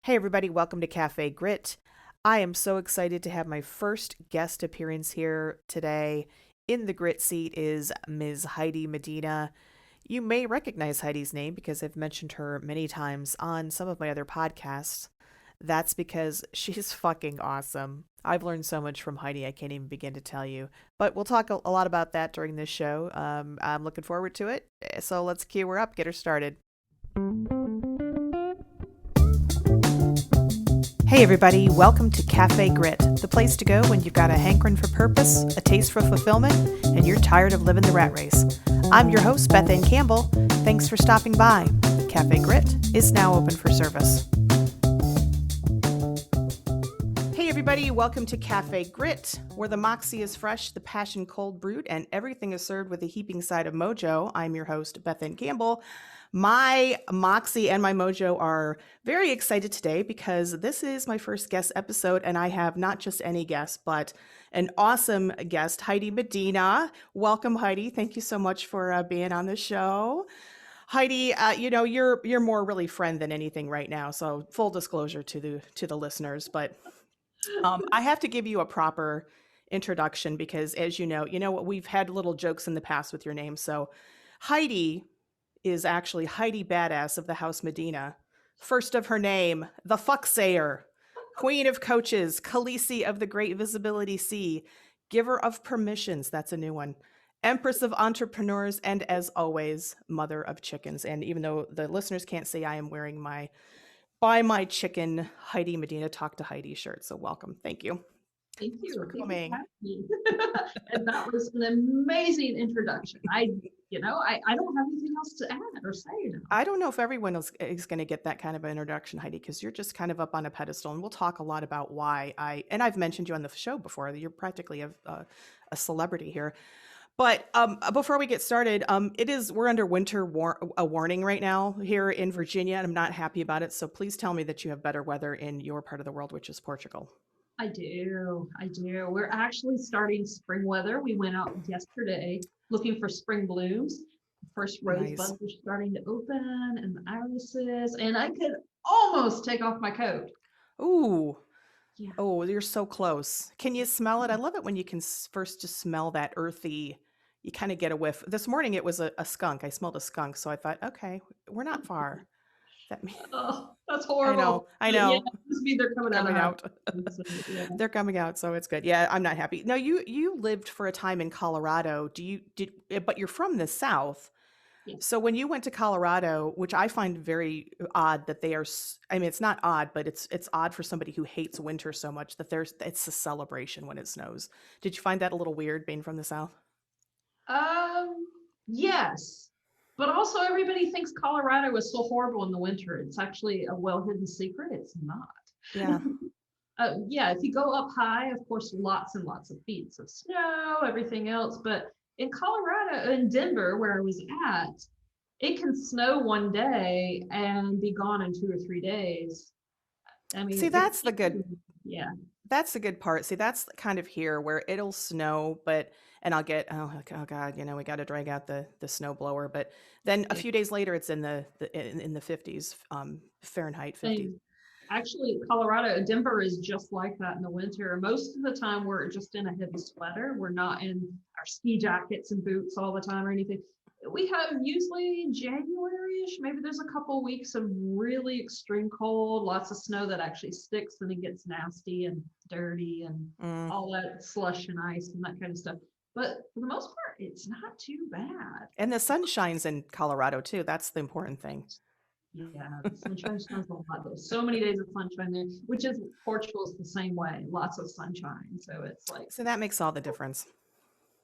Hey, everybody, welcome to Café Grit. I am so excited to have my first guest appearance here today. In the Grit seat is Ms. Heidi Medina. You may recognize Heidi's name because I've mentioned her many times on some of my other podcasts. That's because she's fucking awesome. I've learned so much from Heidi, I can't even begin to tell you. But we'll talk a lot about that during this show. I'm looking forward to it. So let's cue her up, get her started. Hey everybody, welcome to Café Grit, the place to go when you've got a hankering for purpose, a taste for fulfillment, and you're tired of living the rat race. I'm your host, Beth Anne Campbell. Thanks for stopping by. Café Grit is now open for service. Hey everybody, welcome to Café Grit, where the moxie is fresh, the passion cold brewed, and everything is served with a heaping side of mojo. I'm your host, Beth Anne Campbell. My moxie and my mojo are very excited today because this is my first guest episode, and I have not just any guest, but an awesome guest, Heidi Medina. Welcome, Heidi. Thank you so much for being on the show. Heidi, you're more really friend than anything right now, so full disclosure to the listeners, but I have to give you a proper introduction because, as you know what, we've had little jokes in the past with your name. So, Heidi is actually Heidi Badass of the House Medina. First of her name, the Fucksayer, Queen of Coaches, Khaleesi of the Great Visibility Sea, Giver of Permissions. That's a new one. Empress of Entrepreneurs, and as always, Mother of Chickens. And even though the listeners can't see, I am wearing my Buy My Chicken Heidi Medina Talk to Heidi shirt. So welcome. Thank you. Thank Thanks for you. Thank you for coming. having me. And that was an amazing introduction. I don't have anything else to add or say now. I don't know if everyone is going to get that kind of an introduction, Heidi, because you're just kind of up on a pedestal, and we'll talk a lot about why I've mentioned you on the show before. You're practically a celebrity here. But before we get started, we're under a warning right now here in Virginia, and I'm not happy about it. So please tell me that you have better weather in your part of the world, which is Portugal. I do. We're actually starting spring weather. We went out yesterday looking for spring blooms. First Nice. rosebuds are starting to open and the irises, and I could almost take off my coat. Ooh. Yeah. Oh, you're so close. Can you smell it? I love it when you can first just smell that earthy. You kind of get a whiff. This morning it was a skunk. I smelled a skunk, so I thought, okay, we're not far. That Oh, that's I horrible. know, I But yeah, know. it must be they're They're coming out of coming hiding. out. So, yeah. They're coming out, so it's good. Yeah, I'm not happy. No, you lived for a time in Colorado. But you're from the South. Yes. So when you went to Colorado, which I find very odd that they are, I mean, it's not odd, but it's odd for somebody who hates winter so much that it's a celebration when it snows. Did you find that a little weird being from the South? Um, yes, but also everybody thinks Colorado is so horrible in the winter. It's actually a well-hidden secret. It's not. Yeah. Yeah, if you go up high, of course, lots and lots of feet of snow, everything else. But in Colorado, in Denver, where I was at, it can snow one day and be gone in 2 or 3 days. I See, mean, yeah. that's the good part. See, that's kind of here where it'll snow, but and I'll get oh god, we got to drag out the snow blower, but then a Yeah. few days later it's in the 50s, Fahrenheit 50s. Same. Actually, Colorado, Denver is just like that in the winter. Most of the time, we're just in a heavy sweater. We're not in our ski jackets and boots all the time or anything. We have usually January-ish. Maybe there's a couple weeks of really extreme cold, lots of snow that actually sticks and it gets nasty and dirty and Mm. all that slush and ice and that kind of stuff. But for the most part, it's not too bad. And the sun shines in Colorado too. That's the important thing. Yeah, the sunshine smells a lot. There's so many days of sunshine there, which is Portugal's the same way. Lots of sunshine. So it's like So that makes all the difference.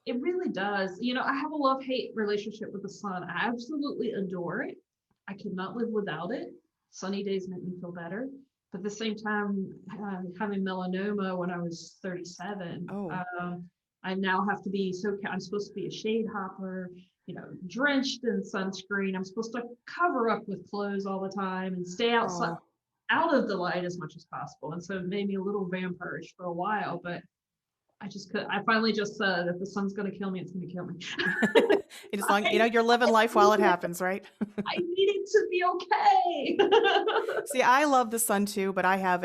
it really does. I have a love-hate relationship with the sun. I absolutely adore it. I could not live without it. Sunny days make me feel better. But at the same time, having melanoma when I was 37, Oh, I now have to be I'm supposed to be a shade hopper, drenched in sunscreen. I'm supposed to cover up with clothes all the time and stay outside, oh. out of the light as much as possible. And so it made me a little vampirish for a while, but I just could. I finally just said, if the sun's going to kill me, it's going to kill me. And as long, I, you're living I life while it need it. happens, right? I need it to be okay. See, I love the sun too, but I have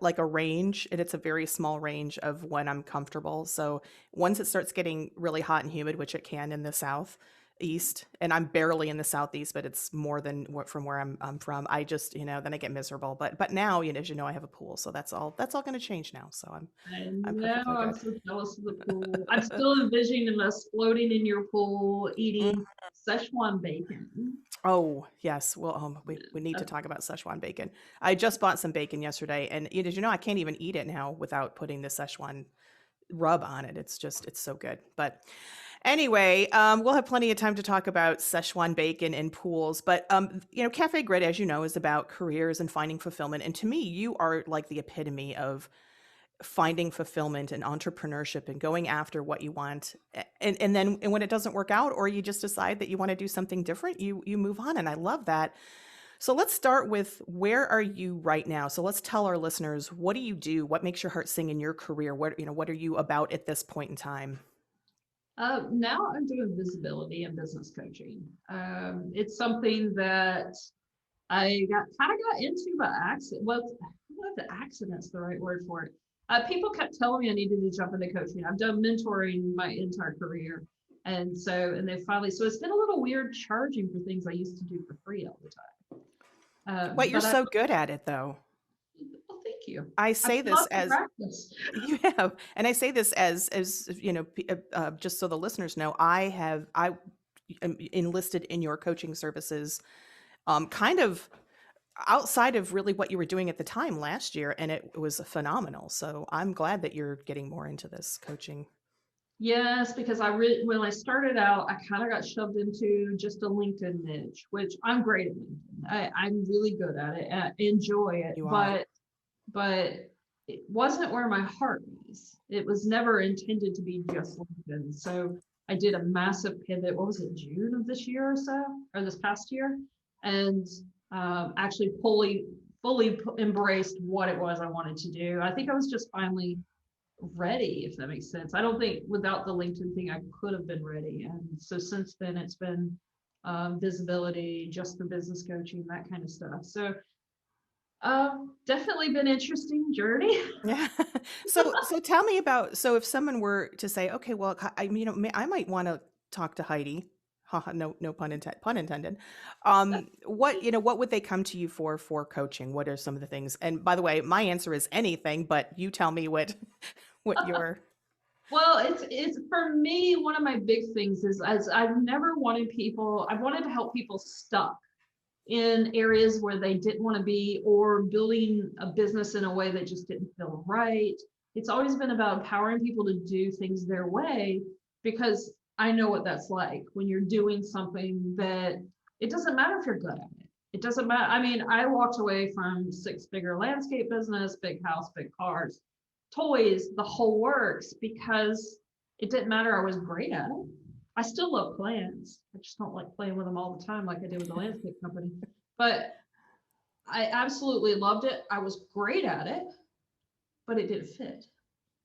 like a range, and it's a very small range of when I'm comfortable. So once it starts getting really hot and humid, which it can in the southeast, and I'm barely in the southeast, but it's more than what from where I'm from. I just, then I get miserable. But now, as you know, I have a pool, so that's all going to change now. So I I'm know, perfectly I'm good. so jealous of the pool. I'm still envisioning us floating in your pool, Mm. eating Szechuan bacon. Oh, yes. Well, we need to Uh, talk about Szechuan bacon. I just bought some bacon yesterday, and did you know I can't even eat it now without putting the Szechuan rub on it. It's so good. But anyway, we'll have plenty of time to talk about Szechuan bacon and pools. But Cafe Grit, as you know, is about careers and finding fulfillment. And to me, you are like the epitome of finding fulfillment and entrepreneurship and going after what you want. And when it doesn't work out, or you just decide that you want to do something different, you move on. And I love that. So let's start with, where are you right now? So let's tell our listeners, what do you do? What makes your heart sing in your career? What are you about at this point in time? now I'm doing visibility and business coaching. It's something that I got into by accident. Well, I don't know if the accident's the right word for it. People kept telling me I needed to jump into coaching. I've done mentoring my entire career. And they finally, so it's been a little weird charging for things I used to do for free all the time. But you're But so good at it, though. well, thank you. I I've say this lots of as practice. you have, and I say this as just so the listeners know, I am enlisted in your coaching services, kind of outside of really what you were doing at the time last year, and it was phenomenal. So I'm glad that you're getting more into this coaching. Yes, because when I started out, I kind of got shoved into just a LinkedIn niche, which I'm great at LinkedIn. I'm really good at it. I enjoy it, You are. but it wasn't where my heart was. It was never intended to be just LinkedIn. So I did a massive pivot. What was it, June of this year or so, or this past year, and actually fully embraced what it was I wanted to do. I think I was just finally ready, if that makes sense. I don't think without the LinkedIn thing I could have been ready. And so since then it's been visibility, just the business coaching, that kind of stuff. So definitely been interesting journey. Yeah. So tell me about, so if someone were to say, okay, well, I might want to talk to Heidi. Haha, no pun intended. What would they come to you for coaching? What are some of the things? And by the way, my answer is anything, but you tell me what your. Well, it's for me, one of my big things is, as I've never wanted people, I've wanted to help people stuck in areas where they didn't want to be, or building a business in a way that just didn't feel right. It's always been about empowering people to do things their way, because I know what that's like when you're doing something that it doesn't matter if you're good at it. It doesn't matter. I mean, I walked away from six-figure landscape business, big house, big cars, toys, the whole works, because it didn't matter. I was great at it. I still love plants. I just don't like playing with them all the time like I did with the landscape company. But I absolutely loved it. I was great at it, but it didn't fit.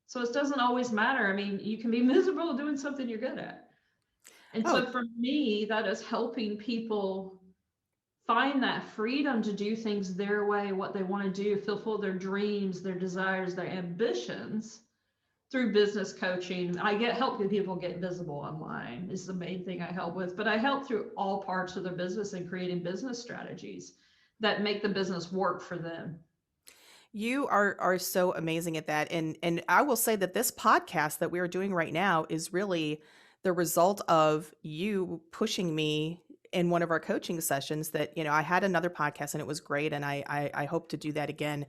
So it doesn't always matter. I mean, you can be miserable doing something you're good at. And Oh, so for me, that is helping people find that freedom to do things their way, what they want to do, fulfill their dreams, their desires, their ambitions through business coaching. I help people get visible online is the main thing I help with, but I help through all parts of their business and creating business strategies that make the business work for them. you are so amazing at that. And I will say that this podcast that we are doing right now is really the result of you pushing me in one of our coaching sessions. That, I had another podcast and it was great, and I hope to do that again.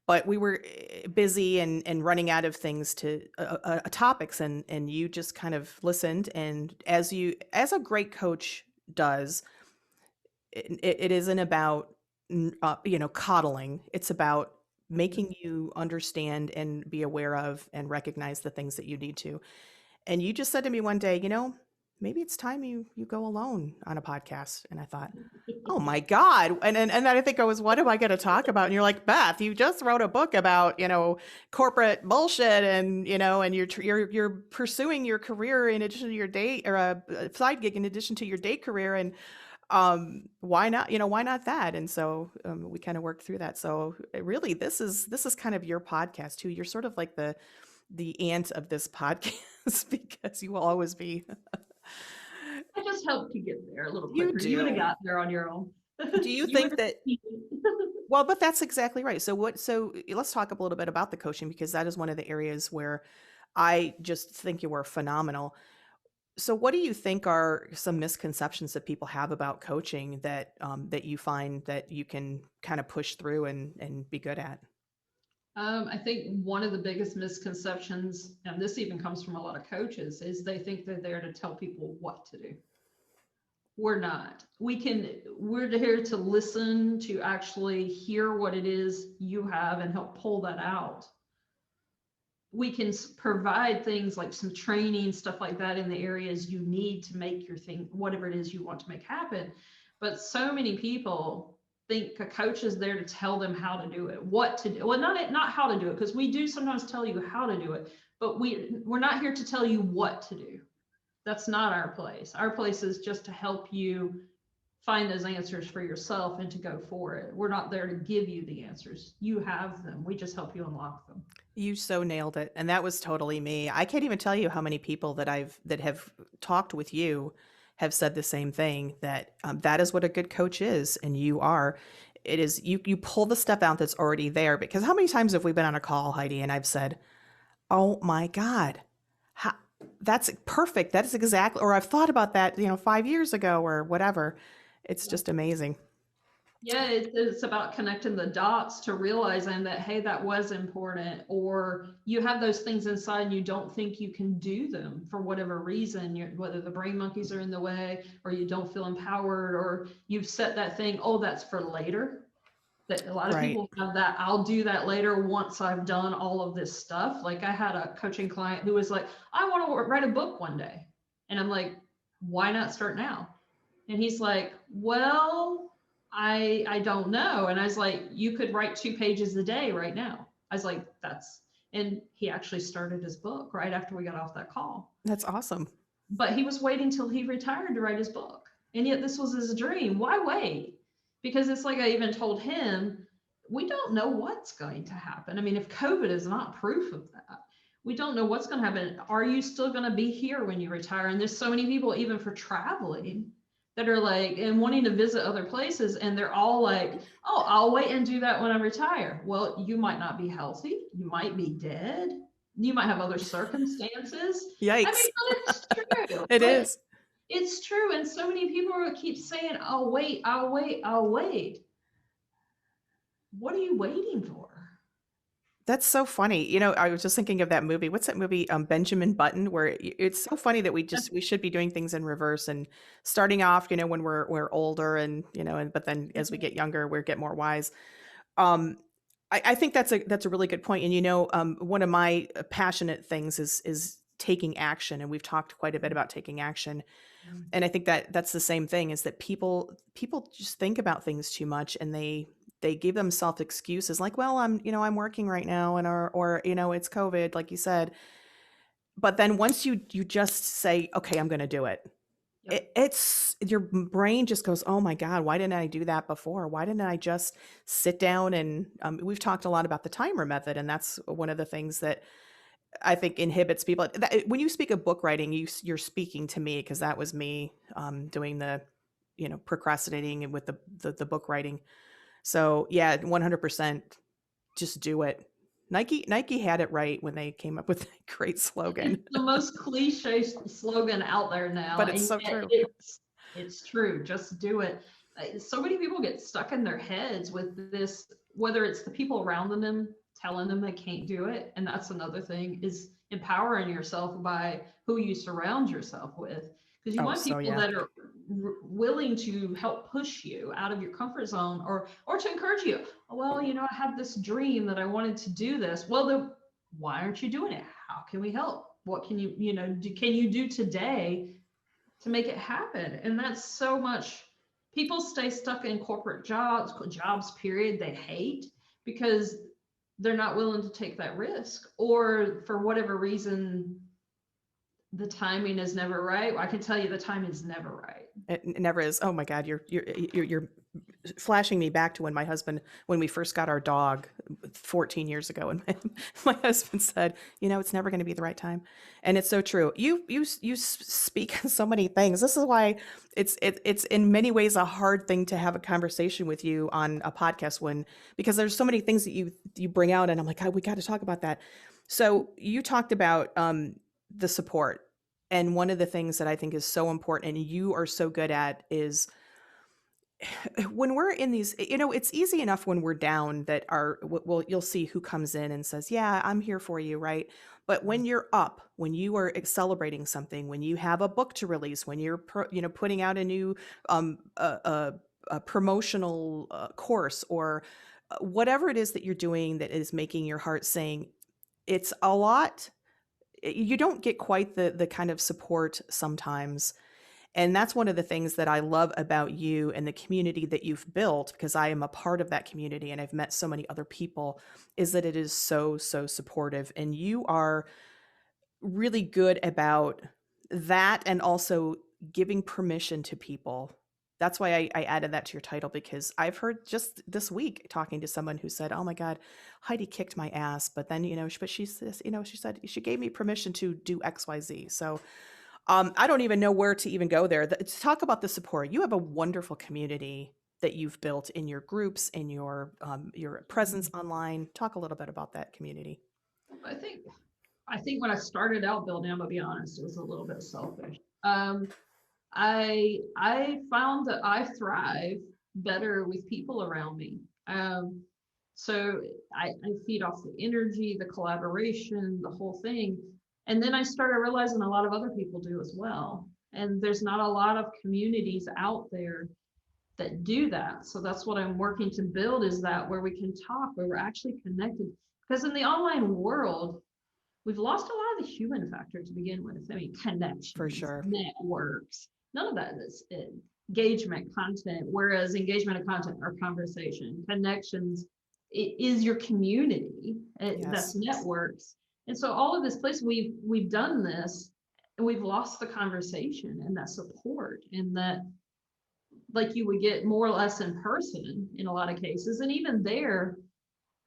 But we were busy and running out of things to topics, and you just kind of listened, and as a great coach does, it isn't about coddling. It's about making you understand and be aware of and recognize the things that you need to. And you just said to me one day, maybe it's time you go alone on a podcast. And I thought, oh my God. And then I think I was, what am I going to talk about? And you're like, Beth, you just wrote a book about, corporate bullshit and, and you're pursuing your career in addition to your day, or a side gig in addition to your day career. And why not, why not that? And so we kind of worked through that. So really, this is kind of your podcast too. You're sort of like the aunt of this podcast because you will always be. I just helped you get there a little You quicker. You would have do. got there on your own. Do you You would think have. that, well, but that's exactly right. So let's talk a little bit about the coaching, because that is one of the areas where I just think you were phenomenal. So what do you think are some misconceptions that people have about coaching that you find that you can kind of push through and be good at? I think one of the biggest misconceptions, and this even comes from a lot of coaches, is they think they're there to tell people what to do. We're not. We're here to listen, to actually hear what it is you have and help pull that out. We can provide things like some training, stuff like that in the areas you need to make your thing, whatever it is you want to make happen. But so many people think a coach is there to tell them how to do it, what to do. Well, not how to do it, because we do sometimes tell you how to do it, but we're not here to tell you what to do. That's not our place. Our place is just to help you find those answers for yourself and to go for it. We're not there to give you the answers. You have them. We just help you unlock them. You so nailed it. And that was totally me. I can't even tell you how many people that have talked with you have said the same thing, that that is what a good coach is. And you are. It is, you pull the stuff out that's already there. Because how many times have we been on a call, Heidi, and I've said, oh my God, how, that's perfect. That is exactly, or I've thought about that, 5 years ago or whatever. It's just amazing. Yeah, it's about connecting the dots to realizing that, hey, that was important, or you have those things inside and you don't think you can do them for whatever reason, whether the brain monkeys are in the way, or you don't feel empowered, or you've set that thing, oh, that's for later. That a lot of Right. people have that, I'll do that later once I've done all of this stuff. Like I had a coaching client who was like, I want to write a book one day. And I'm like, why not start now? And he's like, well, I don't know. And I was like, you could write 2 pages a day right now. I was like, and he actually started his book right after we got off that call. That's awesome. But he was waiting till he retired to write his book. And yet this was his dream. Why wait? Because it's like I even told him, we don't know what's going to happen. I mean, if COVID is not proof of that, we don't know what's going to happen. Are you still going to be here when you retire? And there's so many people, even for traveling, that are like, and wanting to visit other places, and they're all like, oh, I'll wait and do that when I retire. Well, you might not be healthy. You might be dead. You might have other circumstances. I Yikes. mean, but it's true. It But is. it's true. And so many people keep saying, I'll wait, I'll wait, I'll wait. What are you waiting for? That's so funny. I was just thinking of that movie. What's that movie? Benjamin Button, where it's so funny that we should be doing things in reverse and starting off, when we're older and, but then as we get younger, we get more wise. Um, I think that's a really good point. And, one of my passionate things is taking action. And we've talked quite a bit about taking action. And I think that that's the same thing, is that people just think about things too much, and they give themselves excuses like, well, I'm working right now, and or it's COVID, like you said. But then once you just say, okay, I'm going to do it, Yep. it's your brain just goes, oh my God, why didn't I do that before? Why didn't I just sit down? And we've talked a lot about the timer method, and that's one of the things that I think inhibits people. When you speak of book writing, you're speaking to me, because that was me doing the, procrastinating and with the book writing. So yeah, 100%, just do it. Nike had it right when they came up with that great slogan, It's the most cliche slogan out there now, but it's and so yet true. it's true. Just do it. So many people get stuck in their heads with this, whether it's the people around them telling them they can't do it, and that's another thing, is empowering yourself by who you surround yourself with, because you Oh, want so people yeah. that are willing to help push you out of your comfort zone, or to encourage you. Well, I have this dream that I wanted to do this. Well, then why aren't you doing it? How can we help? What can you do today to make it happen. And that's so much, people stay stuck in corporate jobs period, they hate, because they're not willing to take that risk, or for whatever reason the timing is never right. I can tell you the timing is never right. It never is. Oh my God, you're flashing me back to when we first got our dog 14 years ago, and my husband said, it's never going to be the right time, and it's so true. You speak on so many things. This is why it's in many ways a hard thing to have a conversation with you on a podcast because there's so many things that you bring out, and I'm like, God, we got to talk about that. So you talked about the support. And one of the things that I think is so important and you are so good at is when we're in these, it's easy enough when we're down that you'll see who comes in and says, yeah, I'm here for you. Right. But when you're up, when you are celebrating something, when you have a book to release, when you're, putting out a new, a promotional course or whatever it is that you're doing that is making your heart sing, it's a lot. You don't get quite the kind of support sometimes. And that's one of the things that I love about you and the community that you've built, because I am a part of that community and I've met so many other people, is that it is so, so supportive. And you are really good about that and also giving permission to people. That's why I added that to your title, because I've heard just this week talking to someone who said, oh my God, Heidi kicked my ass. But then, but she says, she said she gave me permission to do XYZ. So I don't even know where to even go there. To talk about the support, you have a wonderful community that you've built in your groups, in your presence online. Talk a little bit about that community. I think when I started out building, I'm gonna be honest, it was a little bit selfish. I found that I thrive better with people around me. So I feed off the energy, the collaboration, the whole thing. And then I started realizing a lot of other people do as well. And there's not a lot of communities out there that do that. So that's what I'm working to build, is that where we can talk, where we're actually connected. Because in the online world, we've lost a lot of the human factor to begin with. I mean, For connections, sure. networks, none of that is engagement content, whereas engagement and content are conversation. Connections, it is your community. That's Yes. networks. And so all of this place, we've done this and we've lost the conversation and that support, and that, like, you would get more or less in person in a lot of cases. And even there,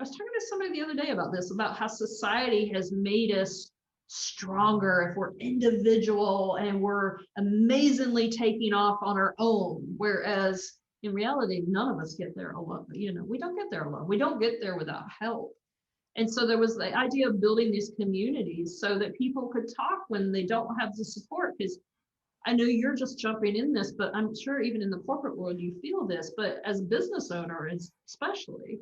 I was talking to somebody the other day about this, about how society has made us stronger if we're individual and we're amazingly taking off on our own. Whereas in reality, none of us get there alone. We don't get there alone. We don't get there without help. And so there was the idea of building these communities so that people could talk when they don't have the support. Because I know you're just jumping in this, but I'm sure even in the corporate world, you feel this, but as a business owner, especially,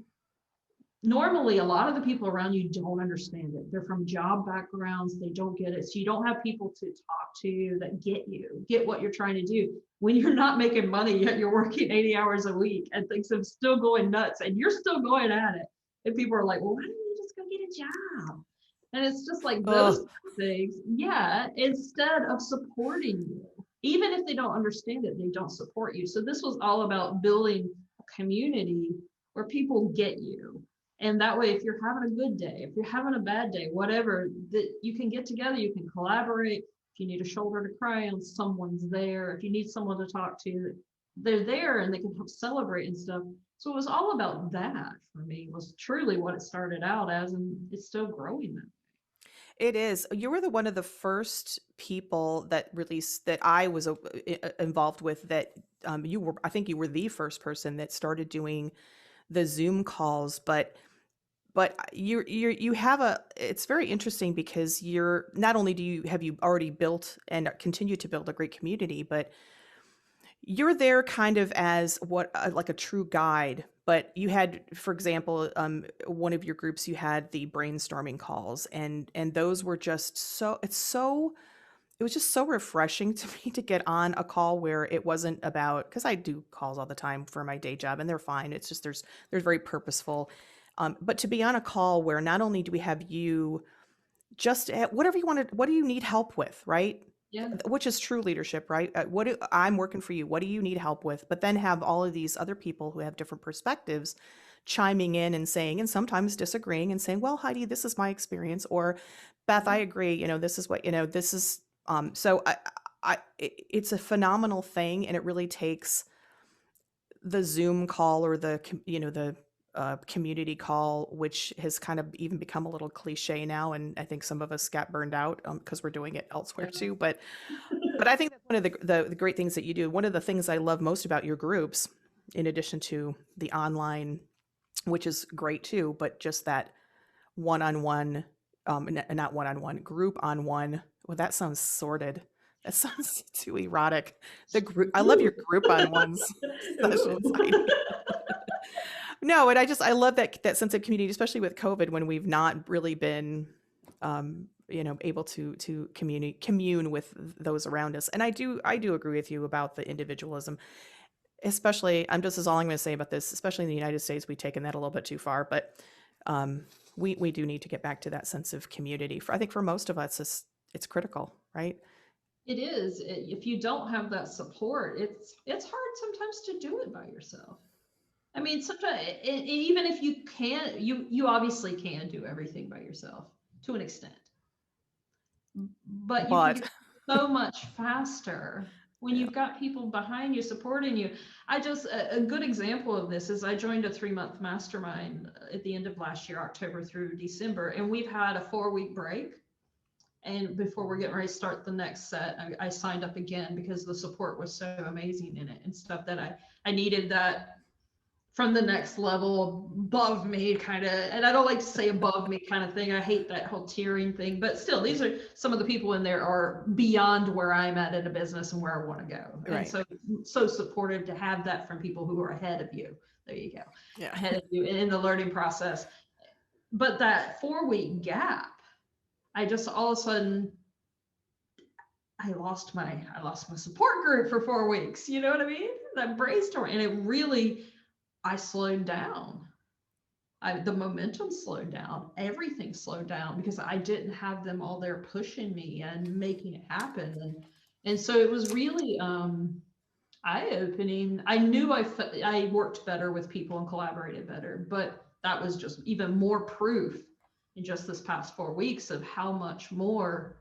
normally a lot of the people around you don't understand it. They're from job backgrounds, they don't get it. So you don't have people to talk to that get what you're trying to do. When you're not making money yet you're working 80 hours a week and things are still going nuts and you're still going at it, and people are like, well, why don't you just go get a job? And it's just like those things. Yeah, instead of supporting you, even if they don't understand it, they don't support you. So this was all about building a community where people get you. And that way, if you're having a good day, if you're having a bad day, whatever, that you can get together, you can collaborate. If you need a shoulder to cry on, someone's there. If you need someone to talk to, they're there and they can help celebrate and stuff. So it was all about that for me, was truly what it started out as, and it's still growing that. It is. You were one of the first people that released that I was involved with that I think you were the first person that started doing the Zoom calls, but you have it's very interesting because you're not only have you already built and continue to build a great community, but you're there kind of as like a true guide. But you had, for example, one of your groups, you had the brainstorming calls, and those were just it was just so refreshing to me to get on a call where it wasn't about, because I do calls all the time for my day job and they're fine. It's just there's very purposeful. But to be on a call where not only do we have you just whatever you want to, what do you need help with, right? Yeah. which is true leadership, right? I'm working for you. What do you need help with? But then have all of these other people who have different perspectives chiming in and saying, and sometimes disagreeing and saying, well, Heidi, this is my experience. Or Beth, I agree. This is what, this is, so it's a phenomenal thing. And it really takes the Zoom call or the community call, which has kind of even become a little cliche now. And I think some of us got burned out because we're doing it elsewhere Yeah. too. But I think that's one of the great things that you do. One of the things I love most about your groups, in addition to the online, which is great too, but just that one-on-one, not one-on-one, group on one. Well, that sounds sordid. That sounds too erotic. The group, I love Ooh. your group on ones Ooh. sessions. No, and I love that sense of community, especially with COVID when we've not really been, able to commune with those around us. And I do agree with you about the individualism, especially. This is all I'm going to say about this. Especially in the United States, we've taken that a little bit too far, but we do need to get back to that sense of community. I think for most of us, it's critical, right? It is. If you don't have that support, it's hard sometimes to do it by yourself. I mean, sometimes even if you can, you obviously can do everything by yourself to an extent, but you can do But so much faster when yeah, you've got people behind you supporting you. A good example of this is I joined a 3-month mastermind at the end of last year, October through December, and we've had a 4-week break. And before we're getting ready to start the next set, I signed up again because the support was so amazing in it and stuff that I needed that from the next level above me kind of, and I don't like to say above me kind of thing. I hate that whole tiering thing, but still, these are some of the people in there are beyond where I'm at in a business and where I want to go. And right. so supportive to have that from people who are ahead of you. There you go. Yeah. Ahead of you in the learning process. But that 4-week gap, I just all of a sudden I lost my support group for 4 weeks. You know what I mean? That brainstorm, and it really, I slowed down. The momentum slowed down. Everything slowed down because I didn't have them all there pushing me and making it happen. And so it was really eye-opening. I knew I worked better with people and collaborated better, but that was just even more proof in just this past 4 weeks of how much more,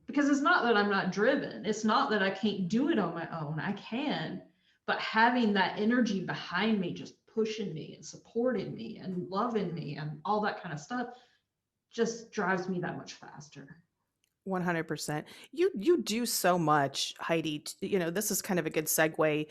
because it's not that I'm not driven. It's not that I can't do it on my own. I can, but having that energy behind me, just pushing me and supporting me and loving me and all that kind of stuff just drives me that much faster. 100%. You do so much, Heidi. This is kind of a good segue.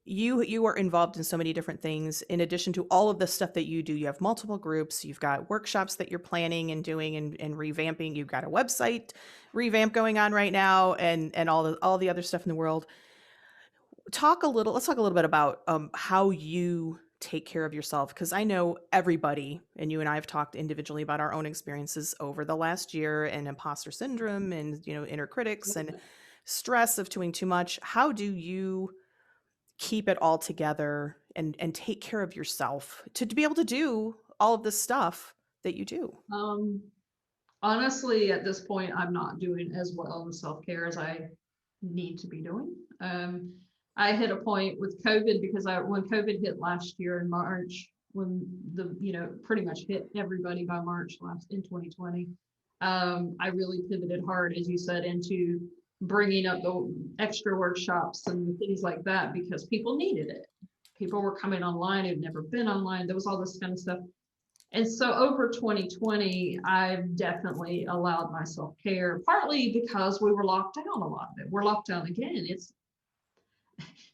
You are involved in so many different things. In addition to all of the stuff that you do, you have multiple groups. You've got workshops that you're planning and doing and revamping. You've got a website revamp going on right now, and all the other stuff in the world. Let's talk a little bit about how you take care of yourself, because I know everybody, and you and I have talked individually about our own experiences over the last year, and imposter syndrome, and inner critics, and stress of doing too much. How do you keep it all together and take care of yourself to be able to do all of this stuff that you do? Um, Honestly, at this point, I'm not doing as well in self-care as I need to be doing. I hit a point with COVID because when COVID hit last year in March, when pretty much hit everybody by March last in 2020, I really pivoted hard, as you said, into bringing up the extra workshops and things like that because people needed it. People were coming online who'd never been online. There was all this kind of stuff. And so over 2020, I've definitely allowed myself care, partly because we were locked down a lot of it. We're locked down again.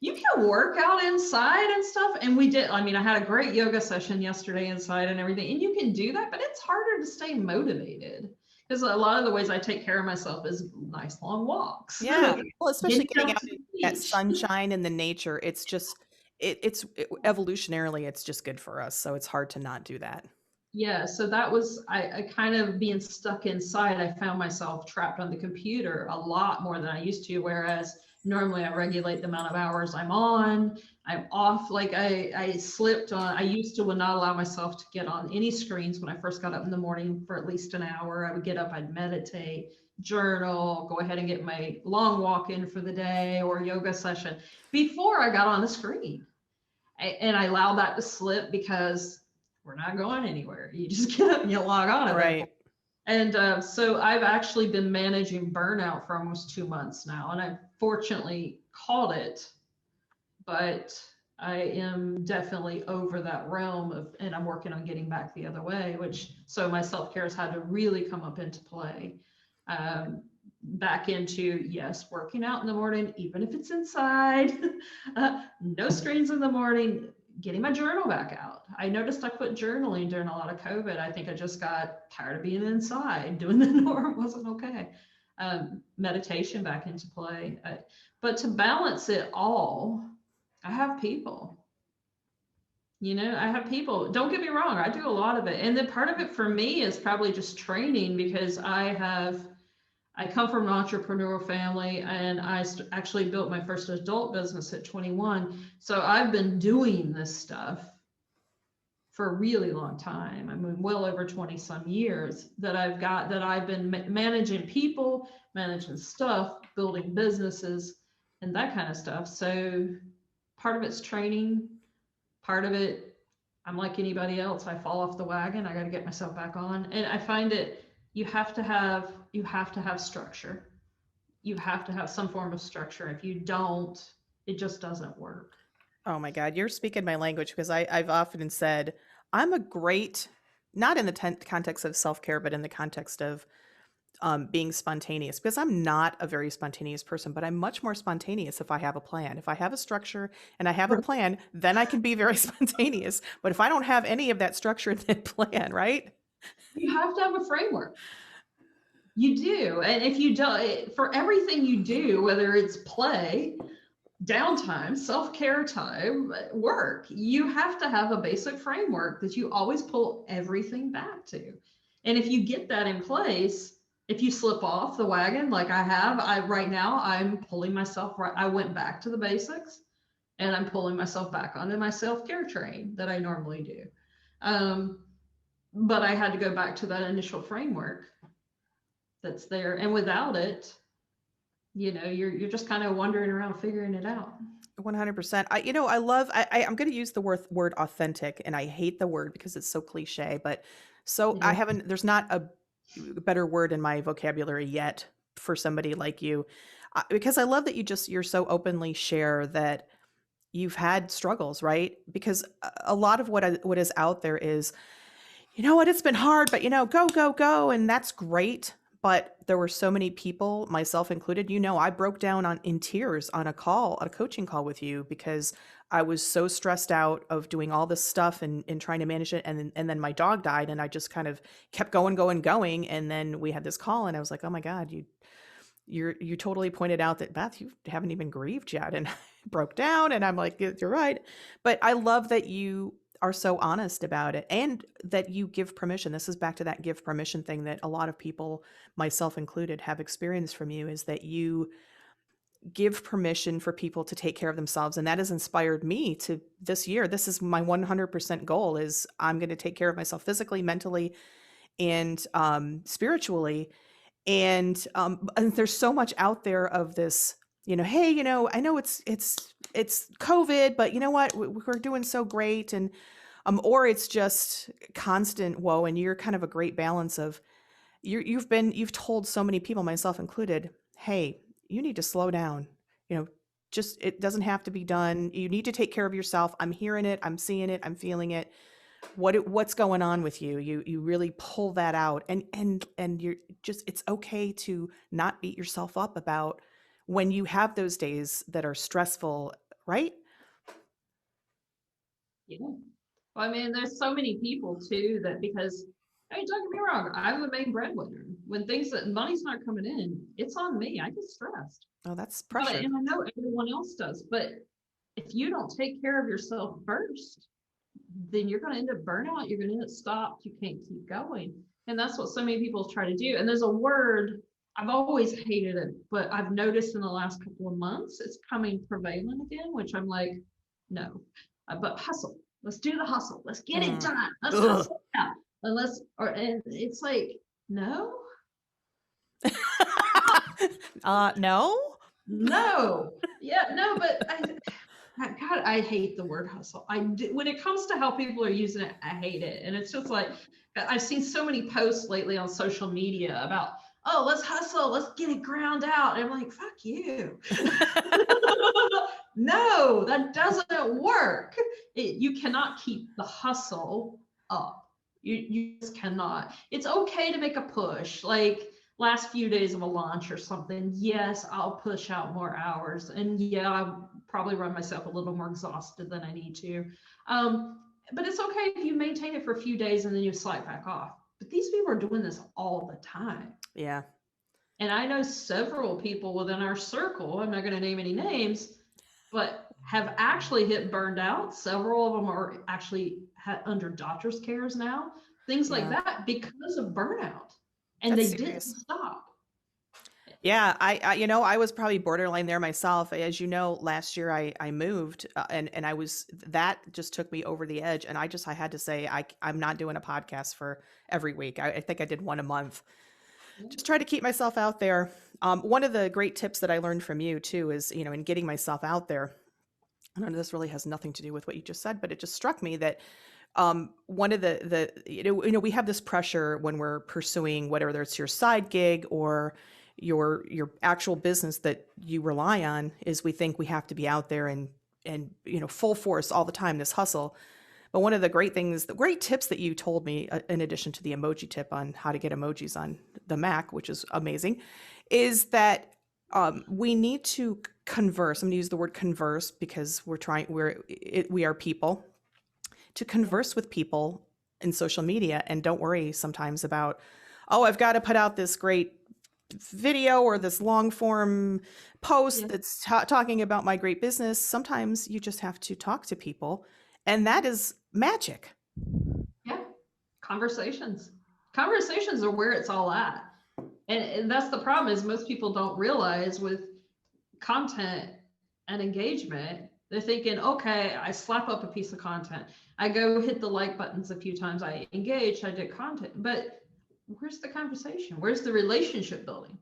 You can work out inside and stuff. And we did. I mean, I had a great yoga session yesterday inside and everything. And you can do that, but it's harder to stay motivated because a lot of the ways I take care of myself is nice long walks. Yeah. Well, especially getting Getting out out to in the that beach. sunshine and the nature, it's just evolutionarily, it's just good for us. So it's hard to not do that. Yeah, so that was, I kind of being stuck inside. I found myself trapped on the computer a lot more than I used to, whereas normally I regulate the amount of hours I'm on, I'm off. Like I slipped on, I used to would not allow myself to get on any screens when I first got up in the morning for at least an hour. I would get up, I'd meditate, journal, go ahead and get my long walk in for the day or yoga session before I got on the screen. And I allowed that to slip because we're not going anywhere. You just get up and you log on at that point. And so I've actually been managing burnout for almost 2 months now, and I've fortunately caught it, but I am definitely over that realm of, and I'm working on getting back the other way, so my self-care has had to really come up into play. Back into, yes, working out in the morning, even if it's inside, no screens in the morning, getting my journal back out. I noticed I quit journaling during a lot of COVID. I think I just got tired of being inside. Doing the norm wasn't okay. Meditation back into play. But to balance it all, I have people. I have people. Don't get me wrong, I do a lot of it. And then part of it for me is probably just training, because I come from an entrepreneurial family, and I actually built my first adult business at 21. So I've been doing this stuff for a really long time. I mean, well over 20 some years that I've been managing people, managing stuff, building businesses, and that kind of stuff. So part of it's training, part of it, I'm like anybody else. I fall off the wagon. I got to get myself back on. And I find it, you have to have structure. You have to have some form of structure. If you don't, it just doesn't work. Oh my God, you're speaking my language, because I've often said I'm a great, not in the context of self-care, but in the context of being spontaneous, because I'm not a very spontaneous person, but I'm much more spontaneous if I have a plan. If I have a structure and I have a plan, then I can be very spontaneous. But if I don't have any of that structure and that plan, right? You have to have a framework. You do. And if you don't, for everything you do, whether it's play, downtime, self-care time, work, you have to have a basic framework that you always pull everything back to. And if you get that in place, if you slip off the wagon like I have, right now I'm pulling myself right. I went back to the basics, and I'm pulling myself back onto my self-care train that I normally do. But I had to go back to that initial framework that's there. And without it, you're just kind of wandering around figuring it out. 100%. I'm going to use the word authentic, and I hate the word because it's so cliche, but there's not a better word in my vocabulary yet for somebody like you, because I love that you're so openly share that you've had struggles, right? Because a lot of what is out there is, it's been hard, but go, go, go. And that's great. But there were so many people, myself included, I broke down in tears on a coaching call with you, because I was so stressed out of doing all this stuff and trying to manage it. And then my dog died, and I just kind of kept going. And then we had this call, and I was like, oh my God, you totally pointed out that, Beth, you haven't even grieved yet. And I broke down, and I'm like, you're right. But I love that you are so honest about it, and that you give permission. This is back to that give permission thing that a lot of people, myself included, have experienced from you, is that you give permission for people to take care of themselves. And that has inspired me to this year. This is my 100% goal, is I'm going to take care of myself physically, mentally, and spiritually. And there's so much out there of this, hey, I know it's COVID, but you know what, we're doing so great. And or it's just constant woe. And you're kind of a great balance of, you've told so many people, myself included, hey, you need to slow down. Just, it doesn't have to be done. You need to take care of yourself. I'm hearing it. I'm seeing it. I'm feeling it. What's going on with you? You really pull that out, and you're just, it's okay to not beat yourself up about when you have those days that are stressful, right? Yeah. Well, I mean, there's so many people too that, because, hey, don't get me wrong, I'm the main breadwinner. When money's not coming in, it's on me. I get stressed. Oh, that's pressure. And I know everyone else does, but if you don't take care of yourself first, then you're going to end up burnout. You're going to end up stopped. You can't keep going. And that's what so many people try to do. And there's a word, I've always hated it, but I've noticed in the last couple of months, it's coming prevalent again, which I'm like, no, but hustle. Let's do the hustle. Let's get it done. Let's hustle out. And it's like, no, No. No. Yeah, no, but God, I hate the word hustle. When it comes to how people are using it, I hate it. And it's just like, I've seen so many posts lately on social media about, oh, let's hustle, let's get it ground out. And I'm like, fuck you. No, that doesn't work. You cannot keep the hustle up. You just cannot. It's okay to make a push. Like last few days of a launch or something, yes, I'll push out more hours. And yeah, I'll probably run myself a little more exhausted than I need to. But it's okay if you maintain it for a few days and then you slack back off. But these people are doing this all the time. Yeah. And I know several people within our circle, I'm not going to name any names, but have actually hit burned out. Several of them are actually under doctor's cares now, things like that because of burnout. And That's they didn't serious. stop. Yeah, I was probably borderline there myself. As you know, last year I moved, and I was that just took me over the edge, and I had to say I'm not doing a podcast for every week. I think I did one a month. Just try to keep myself out there. One of the great tips that I learned from you too is, in getting myself out there. I know this really has nothing to do with what you just said, but it just struck me that one of the we have this pressure when we're pursuing whether it's your side gig or your actual business that you rely on, is we think we have to be out there and full force all the time, this hustle. But one of the great tips that you told me, in addition to the emoji tip on how to get emojis on the Mac, which is amazing, is that we need to converse. I'm going to use the word converse because we are people, to converse with people in social media, and don't worry sometimes about, oh, I've got to put out this great video or this long form post that's talking about my great business. Sometimes you just have to talk to people, and that is magic. Yeah. Conversations are where it's all at. And that's the problem, is most people don't realize with content and engagement, they're thinking, okay, I slap up a piece of content, I go hit the like buttons a few times, I engaged, I did content, but where's the conversation? Where's the relationship building?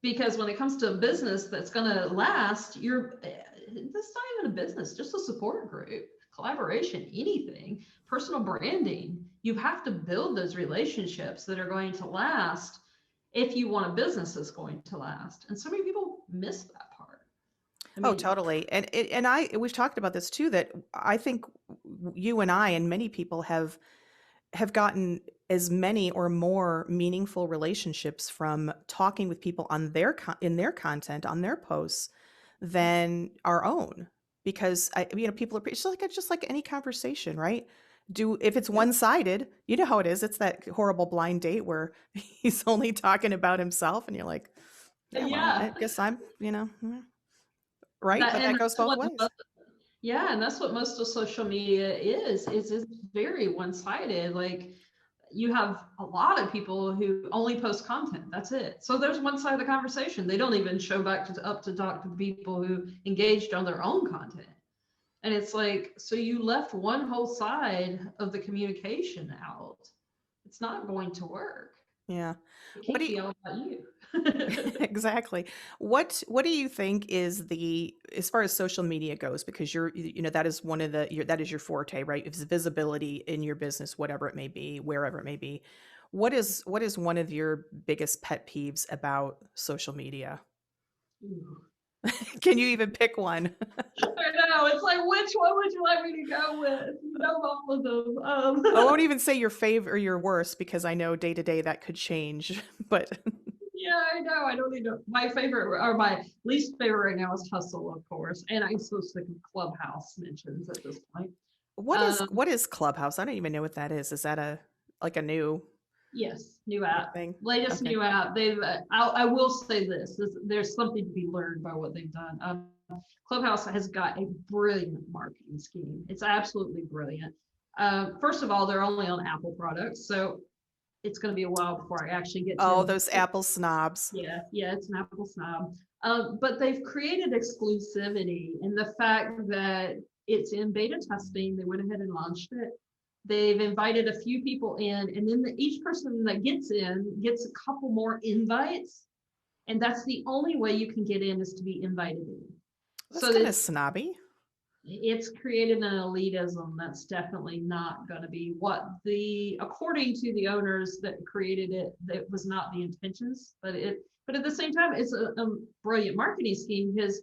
Because when it comes to a business that's going to last, that's not even a business, just a support group, collaboration, anything, personal branding. You have to build those relationships that are going to last if you want a business that's going to last. And so many people miss that part. Oh, totally. And we've talked about this too, that I think you and I and many people have gotten as many or more meaningful relationships from talking with people on in their content, on their posts, than our own. Because people are just like any conversation, right? If it's one-sided, you know how it is. It's that horrible blind date where he's only talking about himself, and you're like, yeah, well, I guess I'm, right? But that goes both ways. Yeah, and that's what most of social media is it's very one-sided. Like, you have a lot of people who only post content, that's it. So there's one side of the conversation. They don't even show up to talk to the people who engaged on their own content. And it's like, so you left one whole side of the communication out. It's not going to work. Yeah. It can't be all about you. Exactly. What do you think is as far as social media goes, because that is that is your forte, right? It's visibility in your business, whatever it may be, wherever it may be. What is one of your biggest pet peeves about social media? Can you even pick one? I know. It's like, which one would you like me to go with? You know, all of them. I won't even say your favorite or your worst, because I know day to day that could change. But yeah, I know. I don't even know. My favorite or my least favorite right now is Hustle, of course. And I'm so sick of Clubhouse mentions at this point. what is Clubhouse? I don't even know what that is. Is that a new? Yes, new app. Thing? Latest Okay. new app. I will say this, there's something to be learned by what they've done. Clubhouse has got a brilliant marketing scheme. It's absolutely brilliant. First of all, they're only on Apple products, so it's going to be a while before I actually get to Those Apple snobs. Yeah, it's an Apple snob. But they've created exclusivity in the fact that it's in beta testing. They went ahead and launched it. they've invited a few people in, and then each person that gets in gets a couple more invites. And that's the only way you can get in, is to be invited in. That's So kind of it's snobby. created an elitism that's definitely not going to be what according to the owners that created it, that was not the intentions. But at the same time, it's a brilliant marketing scheme, because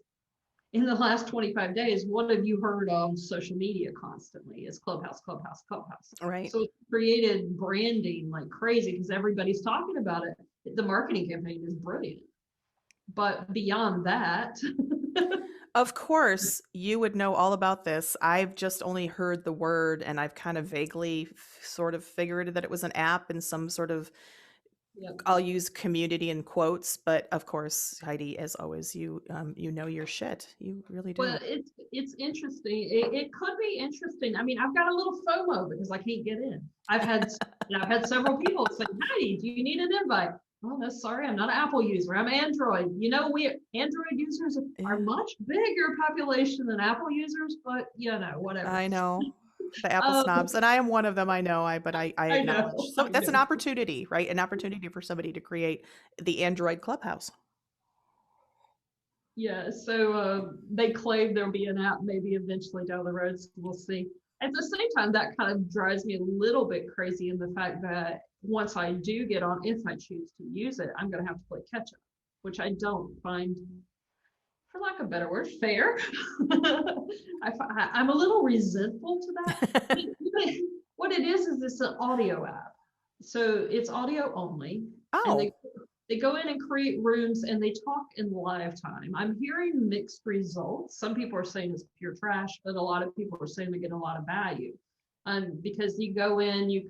in the last 25 days, what have you heard on social media constantly? Is Clubhouse, Clubhouse, Clubhouse. Right. So it created branding like crazy, because everybody's talking about it. The marketing campaign is brilliant. But beyond that, Of course, you would know all about this. I've just only heard the word, and I've kind of vaguely sort of figured that it was an app and some sort of, yep. I'll use community in quotes, but of course, Heidi, as always, you know your shit. You really do. Well, it's interesting. It could be interesting. I mean, I've got a little FOMO because I can't get in. I've had several people say, "Heidi, do you need an invite?" Oh, no, sorry, I'm not an Apple user. I'm Android. You know, we Android users are much bigger population than Apple users, but whatever. I know. The Apple Um, snobs, and I am one of them. I know, but I I acknowledge. know. So I that's an know. opportunity, right? An opportunity for somebody to create the Android Clubhouse. Yeah, so they claim there'll be an app maybe eventually down the road, so we'll see. At the same time, that kind of drives me a little bit crazy in the fact that once I do get on, if I choose to use it, I'm going to have to play catch up, which I don't find, for lack of a better word, fair. I'm a little resentful to that. What it is it's an audio app. So it's audio only. And Oh, they go in and create rooms and they talk in live time. I'm hearing mixed results. Some people are saying it's pure trash, but a lot of people are saying they get a lot of value. Because you go in, you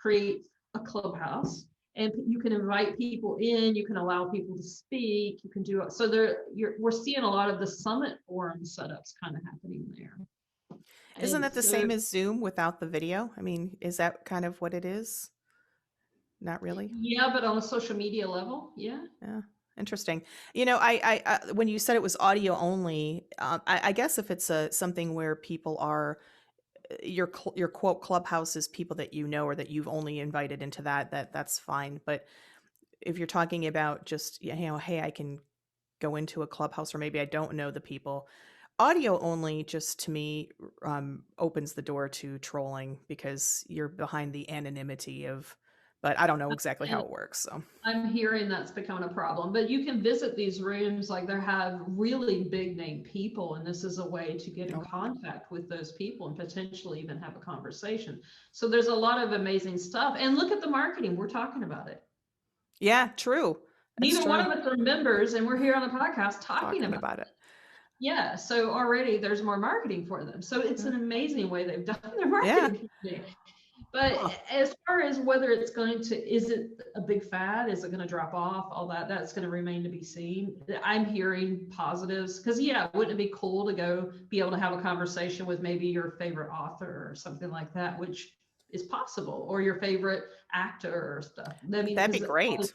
create a clubhouse, and you can invite people in, you can allow people to speak, you can do it. So we're seeing a lot of the summit forum setups kind of happening there. isn't And that the so, same as Zoom without the video? I mean, is that kind of what it is? Not really. yeah, but on a social media level, yeah. Yeah, interesting. You know, when you said it was audio only, I guess if it's something where people are your quote clubhouse is people that you know or that you've only invited into that's fine. But if you're talking about just hey, I can go into a clubhouse, or maybe I don't know the people. Audio only just to me opens the door to trolling because you're behind the anonymity of, but I don't know exactly how And it works. So I'm hearing that's becoming a problem, but you can visit these rooms, like they have really big name people, and this is a way to get in oh, contact with those people and potentially even have a conversation. So there's a lot of amazing stuff. And look at the marketing, we're talking about it. yeah, true. That's Neither one true. of us are members, and we're here on a podcast talking Talking about about it. it. Yeah, so already there's more marketing for them. So it's an amazing way they've done their marketing. Yeah. But Huh. as far as whether it's going to, is it a big fad? Is it going to drop off? All that's going to remain to be seen. I'm hearing positives because, wouldn't it be cool to go be able to have a conversation with maybe your favorite author or something like that, which is possible, or your favorite actor or stuff. I mean, That'd be because great.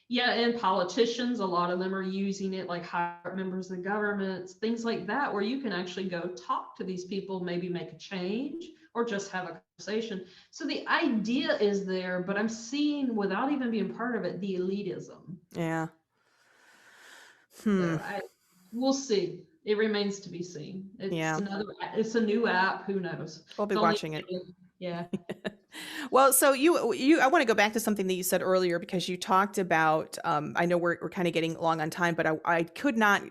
yeah, and politicians, a lot of them are using it, like high members of governments, things like that, where you can actually go talk to these people, maybe make a change or just have a conversation. So the idea is there, but I'm seeing, without even being part of it, the elitism. Yeah. So we'll see. It remains to be seen. Yeah. It's a new app. Who knows? We'll be It's only, watching it. yeah. Well, so I want to go back to something that you said earlier because you talked about, I know we're kind of getting long on time, but I could not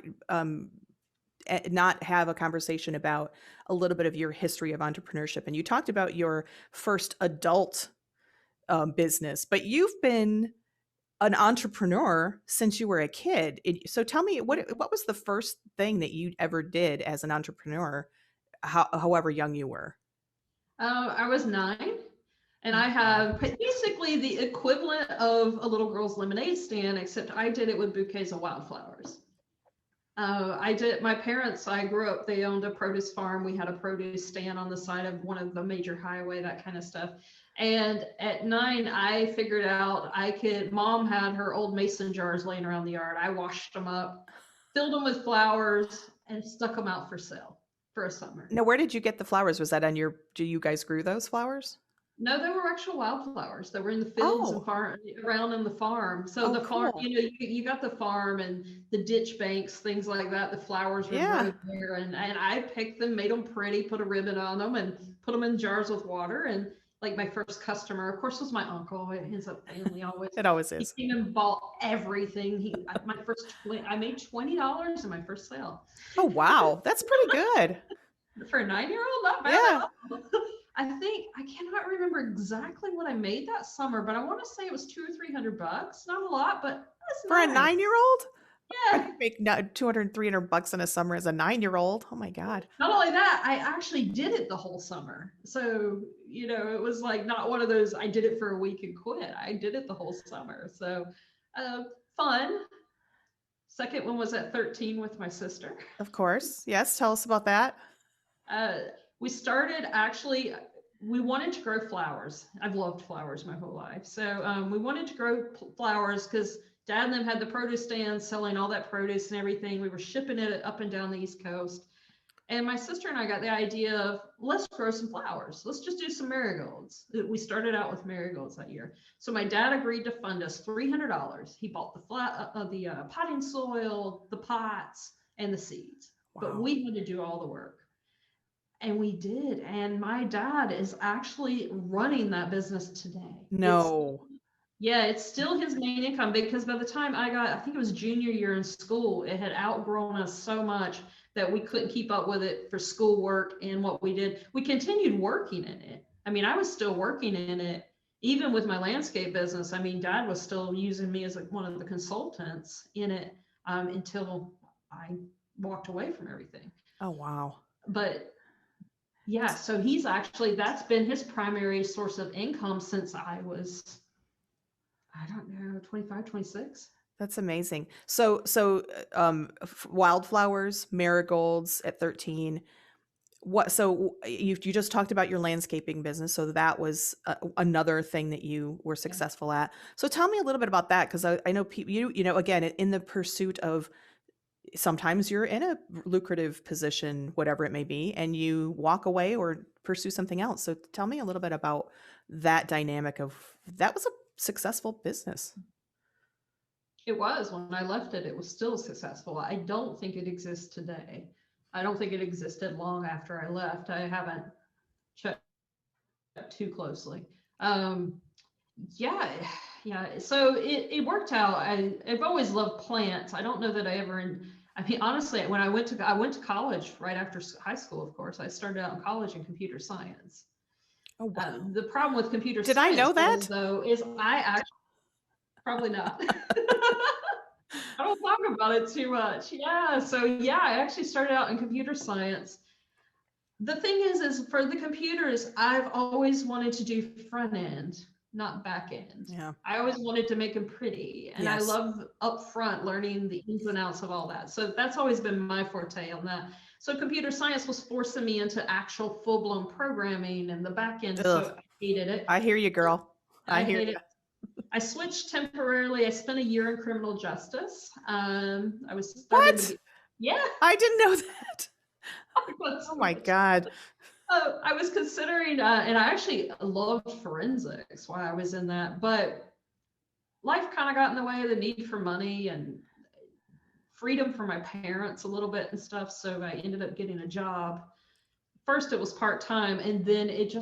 have a conversation about a little bit of your history of entrepreneurship. And you talked about your first adult business, but you've been an entrepreneur since you were a kid. So tell me, what was the first thing that you ever did as an entrepreneur, however young you were? I was 9. And I have basically the equivalent of a little girl's lemonade stand, except I did it with bouquets of wildflowers. My parents, I grew up, they owned a produce farm. We had a produce stand on the side of one of the major highway, that kind of stuff. And at 9, I figured out mom had her old mason jars laying around the yard. I washed them up, filled them with flowers, and stuck them out for sale for a summer. Now, where did you get the flowers? Was that do you guys grew those flowers? No, they were actual wildflowers that were in the fields and Oh, farm around in the farm. So oh, the farm, cool. you got the farm and the ditch banks, things like that. The flowers would Yeah. grow there, and I picked them, made them pretty, put a ribbon on them, and put them in jars with water. And like my first customer, of course, was my uncle. It ends up family always. It always He is. came and bought everything. I made $20 in my first sale. Oh, wow. That's pretty good. For a 9-year-old, not bad at Yeah. all. I cannot remember exactly what I made that summer, but I want to say it was $200 or $300. Not a lot, but For a that's nice. 9-year-old? I Yeah. could make 200, $300 in a summer as a 9-year-old. Oh my God. Not only that, I actually did it the whole summer. So, it was like not one of those, I did it for a week and quit. I did it the whole summer. So, uh, fun. Second one was at 13 with my sister. Of course. Yes. Tell us about that. Uh, we started actually, we wanted to grow flowers. I've loved flowers my whole life. So we wanted to grow flowers because Dad and them had the produce stand selling all that produce and everything. We were shipping it up and down the East Coast. And my sister and I got the idea of let's grow some flowers. Let's just do some marigolds. We started out with marigolds that year. So my dad agreed to fund us $300. He bought the potting soil, the pots, and the seeds. But Wow. we had to do all the work. And we did. And my dad is actually running that business today. No. It's still his main income because by the time I think it was junior year in school, it had outgrown us so much that we couldn't keep up with it for schoolwork and what we did. We continued working in it. I mean, I was still working in it, even with my landscape business. I mean, Dad was still using me as like one of the consultants in it until I walked away from everything. Oh, wow. But yeah, so that's been his primary source of income since I was, I don't know, 25, 26. That's amazing. Wildflowers, marigolds at 13. You just talked about your landscaping business. So that was another thing that you were Yeah. successful at. So tell me a little bit about that. Cause I know again, in the pursuit of sometimes you're in a lucrative position, whatever it may be, and you walk away or pursue something else. So tell me a little bit about that dynamic of that was a successful business. It was when I left it, it was still successful. I don't think it exists today. I don't think it existed long after I left. I haven't checked too closely. Um, yeah, yeah. So it worked out. I've always loved plants. I don't know that I mean, honestly, when I went to college right after high school, of course, I started out in college in computer science. Oh, wow. The problem with computer Did I science know was that? though, is I actually, probably not. I don't talk about it too much. Yeah. So yeah, I actually started out in computer science. The thing is for the computers, I've always wanted to do front end, not back end. Yeah. I always wanted to make them pretty, and I Yes. love upfront learning the ins and outs of all that. So that's always been my forte on that. So computer science was forcing me into actual full-blown programming and the back end. Ugh. So I hated it. I hear you, girl. I I hear hated you. I switched temporarily. I spent a year in criminal justice. I was starting to What? get, yeah, I didn't know that. I was Oh my switched. God. I was considering, and I actually loved forensics while I was in that, but life kind of got in the way of the need for money and freedom for my parents a little bit and stuff. So I ended up getting a job. First, it was part-time, and then it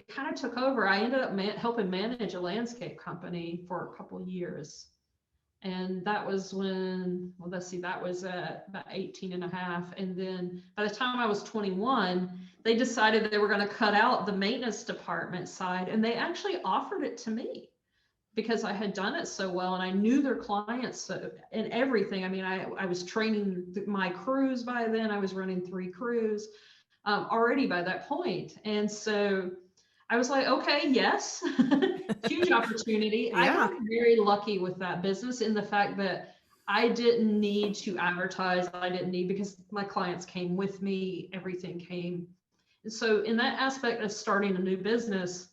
kind of took over. I ended up helping manage a landscape company for a couple of years. And that was when, well, let's see, that was at about 18 and a half. And then by the time I was 21, they decided they were going to cut out the maintenance department side. And they actually offered it to me because I had done it so well and I knew their clients and everything. I mean, I was training my crews by then. I was running 3 crews already by that point. And so I was like, okay, yes, huge opportunity. I Yeah. got very lucky with that business in the fact that I didn't need to advertise. I didn't need, because my clients came with me, everything came. And so in that aspect of starting a new business,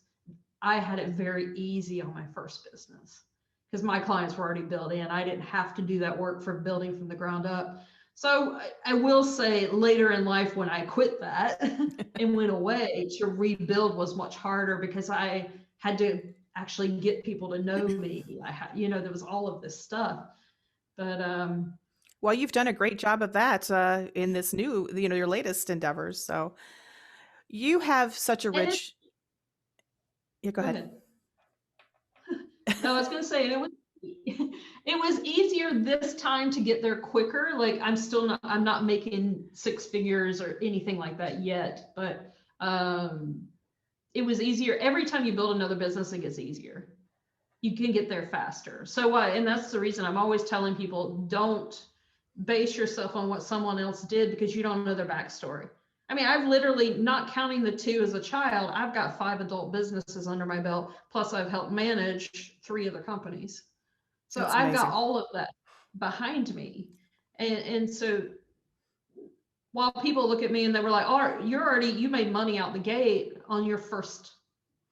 I had it very easy on my first business because my clients were already built in. I didn't have to do that work for building from the ground up. So I will say later in life when I quit that and went away, to rebuild was much harder because I had to actually get people to know me. I had, there was all of this stuff. But Well, you've done a great job of that in this new, your latest endeavors. So you have such a and it, rich. Yeah, go go ahead. ahead. No, I was gonna say it was easier this time to get there quicker. Like I'm not making six figures or anything like that yet, but it was easier. Every time you build another business, it gets easier. You can get there faster. So and that's the reason I'm always telling people, don't base yourself on what someone else did because you don't know their backstory. I mean, I've literally, not counting the two as a child, I've got 5 adult businesses under my belt, plus I've helped manage 3 other companies. So That's I've got amazing. all of that behind me. And so while people look at me and they were like, oh, you made money out the gate on your first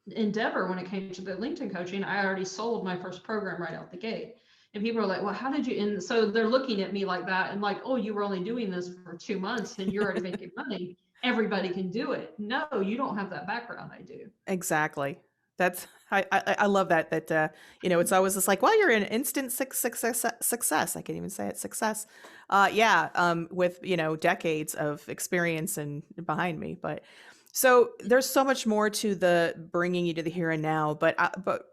endeavor when it came to the LinkedIn coaching, I already sold my first program right out the gate. And people are like, well, how did you? And so they're looking at me like that and like, oh, you were only doing this for 2 months and you're already making money. Everybody can do it. No, you don't have that background. I do. Exactly. That's I love that it's always just like, well, you're an instant success. I can't even say it, success. Yeah, with decades of experience and behind me. But so there's so much more to the bringing you to the here and now. But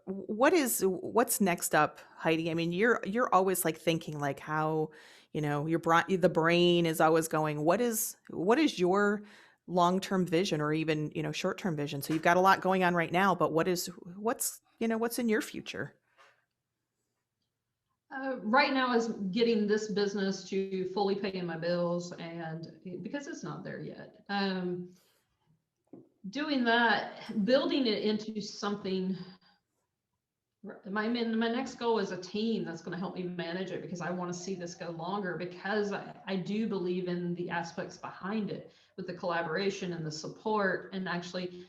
what's next up, Heidi? I mean, you're always like thinking like how the brain is always going. What is your long-term vision or even short-term vision? So you've got a lot going on right now, but what's in your future? Right now is getting this business to fully paying my bills, and because it's not there yet. Doing that, building it into something. My next goal is a team that's going to help me manage it because I want to see this go longer, because I do believe in the aspects behind it with the collaboration and the support and actually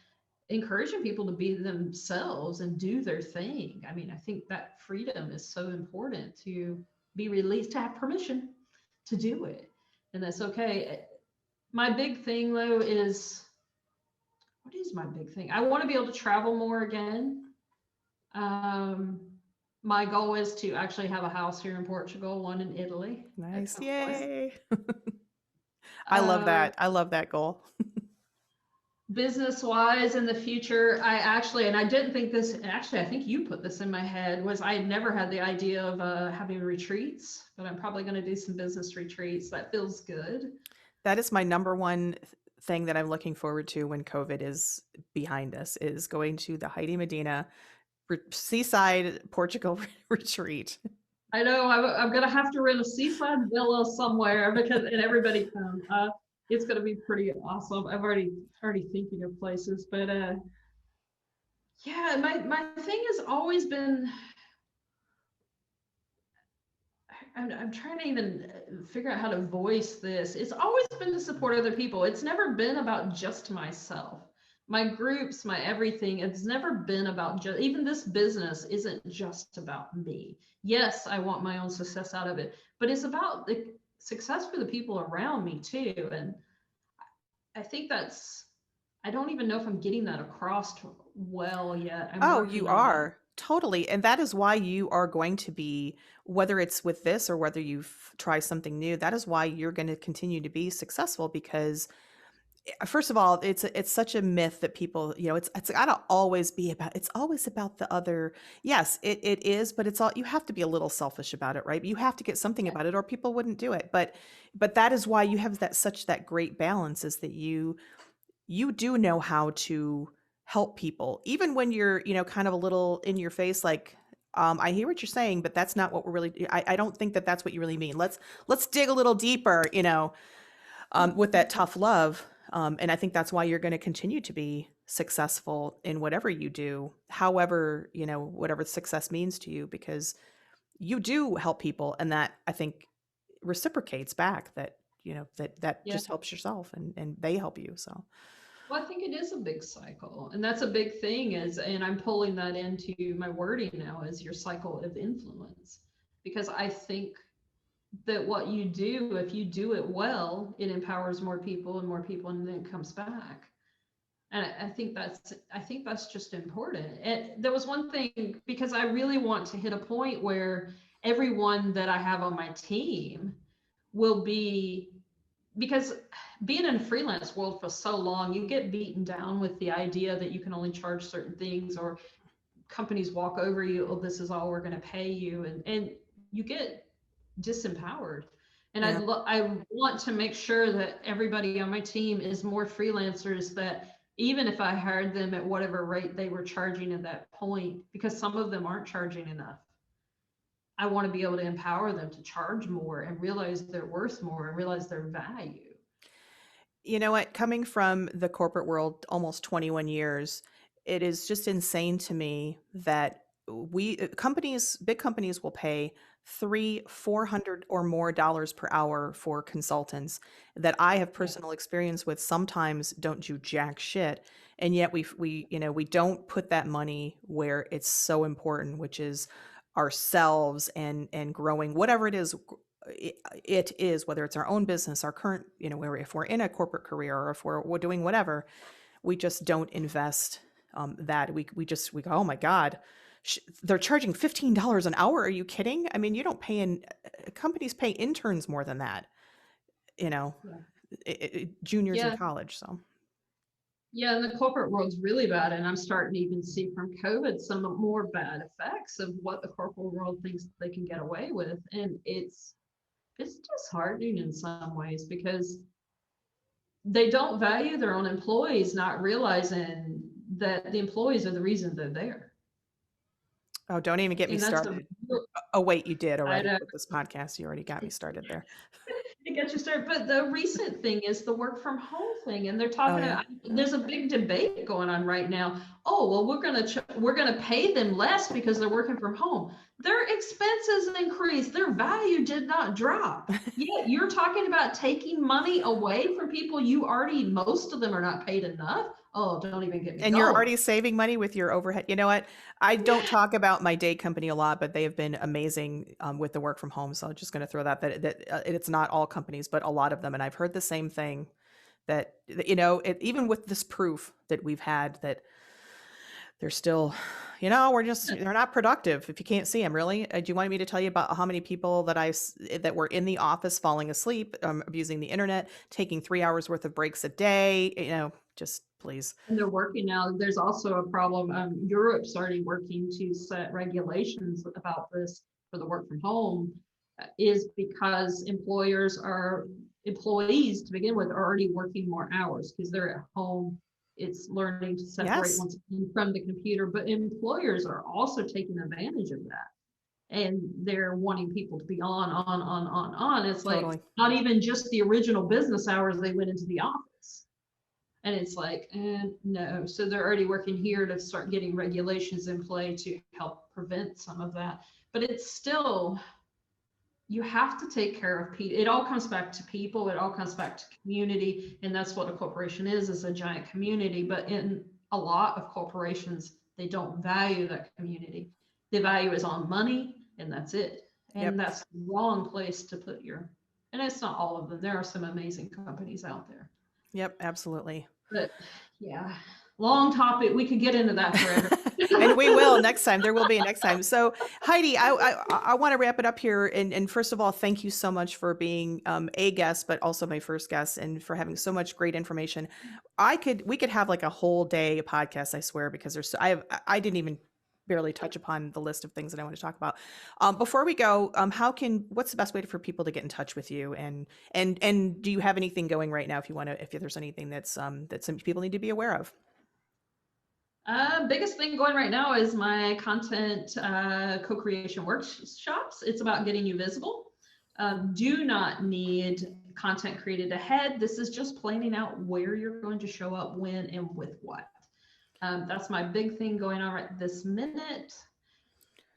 encouraging people to be themselves and do their thing. I mean, I think that freedom is so important, to be released, to have permission to do it. And that's okay. My big thing though is, what is my big thing? I want to be able to travel more again. Um, my goal is to actually have a house here in Portugal, one in Italy at Nice. some point. Yay. Um, I love that goal. Business wise in the future, and I didn't think this, actually, I think you put this in my head, was I had never had the idea of having retreats, but I'm probably going to do some business retreats. That feels good. That is my number one thing that I'm looking forward to when COVID is behind us, is going to the Heidi Medina seaside Portugal retreat. I know I'm going to have to rent a seaside villa somewhere and everybody come. It's going to be pretty awesome. I'm already thinking of places, but yeah, my thing has always been, I'm trying to even figure out how to voice this. It's always been to support other people. It's never been about just myself. My groups, my everything, it's never been about just, even this business isn't just about me. Yes, I want my own success out of it, but it's about the success for the people around me too. And I think I don't even know if I'm getting that across well yet. I'm Oh, working you on that. are. Totally. And that is why you are going to be, whether it's with this or whether you try something new, that is why you're going to continue to be successful. Because first of all, it's such a myth that people, it's gotta always be about, it's always about the other. Yes, it is, but it's all, you have to be a little selfish about it, right? You have to get something about it or people wouldn't do it. But that is why you have that great balance, is that you do know how to help people, even when you're, kind of a little in your face, like, I hear what you're saying, but that's not what we're really, I don't think that that's what you really mean. Let's dig a little deeper, with that tough love. And I think that's why you're going to continue to be successful in whatever you do, however, whatever success means to you, because you do help people. And that, I think, reciprocates back, that, that Yeah. just helps yourself, and they help you. So, Well, I think it is a big cycle. And that's a big thing and I'm pulling that into my wording now, is your cycle of influence. Because I think that what you do, if you do it well, it empowers more people and then it comes back. And I think that's just important. And there was one thing, because I really want to hit a point where everyone that I have on my team will be, because being in a freelance world for so long, you get beaten down with the idea that you can only charge certain things, or companies walk over you, oh, this is all we're going to pay you. And you get disempowered. And Yeah. I want to make sure that everybody on my team is more freelancers, that even if I hired them at whatever rate they were charging at that point, because some of them aren't charging enough, I want to be able to empower them to charge more and realize they're worth more and realize their value. You know what? Coming from the corporate world almost 21 years, it is just insane to me that big companies will pay 300, $400 or more per hour for consultants that I have Yeah. personal experience with sometimes don't do jack shit. And yet we don't put that money where it's so important, which is ourselves and growing whatever it is, whether it's our own business, our current, where if we're in a corporate career or if we're doing whatever, we just don't invest that. We go, oh my God, they're charging $15 an hour. Are you kidding? I mean, you don't pay companies pay interns more than that, you know, Yeah. juniors in Yeah. college. So Yeah, and the corporate world's really bad. And I'm starting to even see from COVID some more bad effects of what the corporate world thinks they can get away with. And it's disheartening in some ways, because they don't value their own employees, not realizing that the employees are the reason they're there. oh, don't even get me And that's started. Oh wait, you did I already know, with this podcast. You already got me started there. it gets you started. But the recent thing is the work from home thing, and they're Oh talking yeah. about, there's a big debate going on right now. Oh, well, we're gonna pay them less because they're working from home. Their expenses increased, their value did not drop. Yet you're talking about taking money away from people you already, most of them are not paid enough. Oh, don't even get me And you're going. already saving money with your overhead. You know what? I don't talk about my day company a lot, but they have been amazing with the work from home. So I'm just going to throw that it's not all companies, but a lot of them. And I've heard the same thing that even with this proof that we've had that they're still, they're not productive if you can't see them. Really? Do you want me to tell you about how many people that were in the office falling asleep, abusing the internet, taking 3 hours worth of breaks a day? Just please. And they're working now. There's also a problem. Europe's already working to set regulations about this for the work from home, is because employees to begin with are already working more hours because they're at home. It's learning to separate Yes. once again from the computer, but employers are also taking advantage of that. And they're wanting people to be on. It's like Totally. not even just the original business hours they went into the office. And it's like, no. So they're already working here to start getting regulations in play to help prevent some of that. But it's still, you have to take care of people. It all comes back to people. It all comes back to community. And that's what a corporation is a giant community. But in a lot of corporations, they don't value that community. The value is on money, and that's it. And Yep. that's the wrong place to put and it's not all of them. There are some amazing companies out there. Yep. Absolutely. But yeah, long topic. We could get into that forever. And we will next time. There will be a next time. So Heidi, I want to wrap it up here. And first of all, thank you so much for being a guest, but also my first guest, and for having so much great information. We could have like a whole day podcast, I swear, because I didn't even barely touch upon the list of things that I want to talk about. Before we go, what's the best way for people to get in touch with you? And do you have anything going right now if there's anything that some people need to be aware of? Biggest thing going right now is my content co-creation workshops. It's about getting you visible. Do not need content created ahead. This is just planning out where you're going to show up, when, and with what. That's my big thing going on right this minute.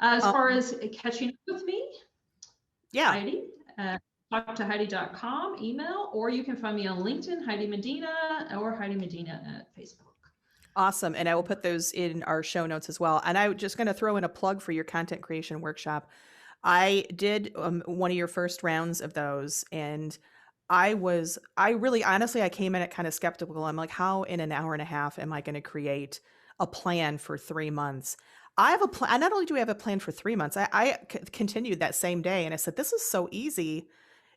As far as catching up with me, yeah, Heidi, talk to Heidi.com, email, or you can find me on LinkedIn, Heidi Medina, or Heidi Medina at Facebook. Awesome. And I will put those in our show notes as well. And I'm just going to throw in a plug for your content creation workshop. I did one of your first rounds of those, and I really, honestly, I came in at kind of skeptical. I'm like, how in an hour and a half am I going to create a plan for 3 months? I have a plan. Not only do we have a plan for 3 months, I continued that same day and I said, this is so easy.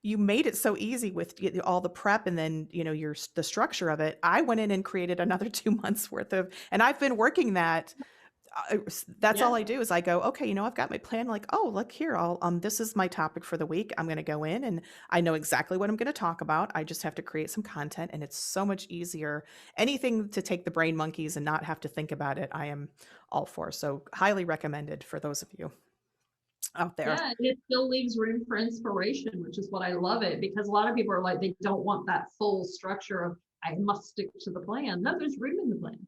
You made it so easy with all the prep and then, the structure of it. I went in and created another 2 months worth of, and I've been working that. That's all Yeah. I do is I go, okay, I've got my plan. Like, oh, look here, this is my topic for the week. I'm going to go in and I know exactly what I'm going to talk about. I just have to create some content, and it's so much easier. Anything to take the brain monkeys and not have to think about it, I am all for. So highly recommended for those of you out there. Yeah, and it still leaves room for inspiration, which is what I love it, because a lot of people are like, they don't want that full structure of I must stick to the plan. No, there's room in the plan.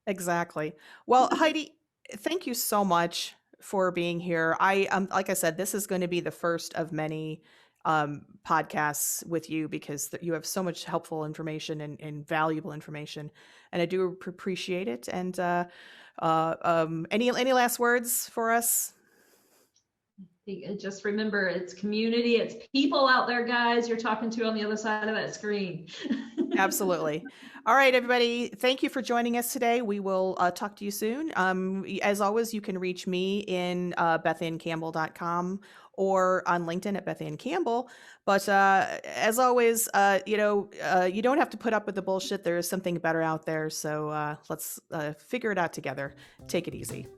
Exactly. Well, Heidi, thank you so much for being here. Like I said, this is going to be the first of many podcasts with you because you have so much helpful information and valuable information, and I do appreciate it. And any last words for us? Just remember, it's community, it's people out there, guys, you're talking to on the other side of that screen. Absolutely. All right, everybody. Thank you for joining us today. We will talk to you soon. As always, you can reach me in bethannecampbell.com or on LinkedIn at Beth Anne Campbell. But as always, you don't have to put up with the bullshit. There is something better out there. So let's figure it out together. Take it easy.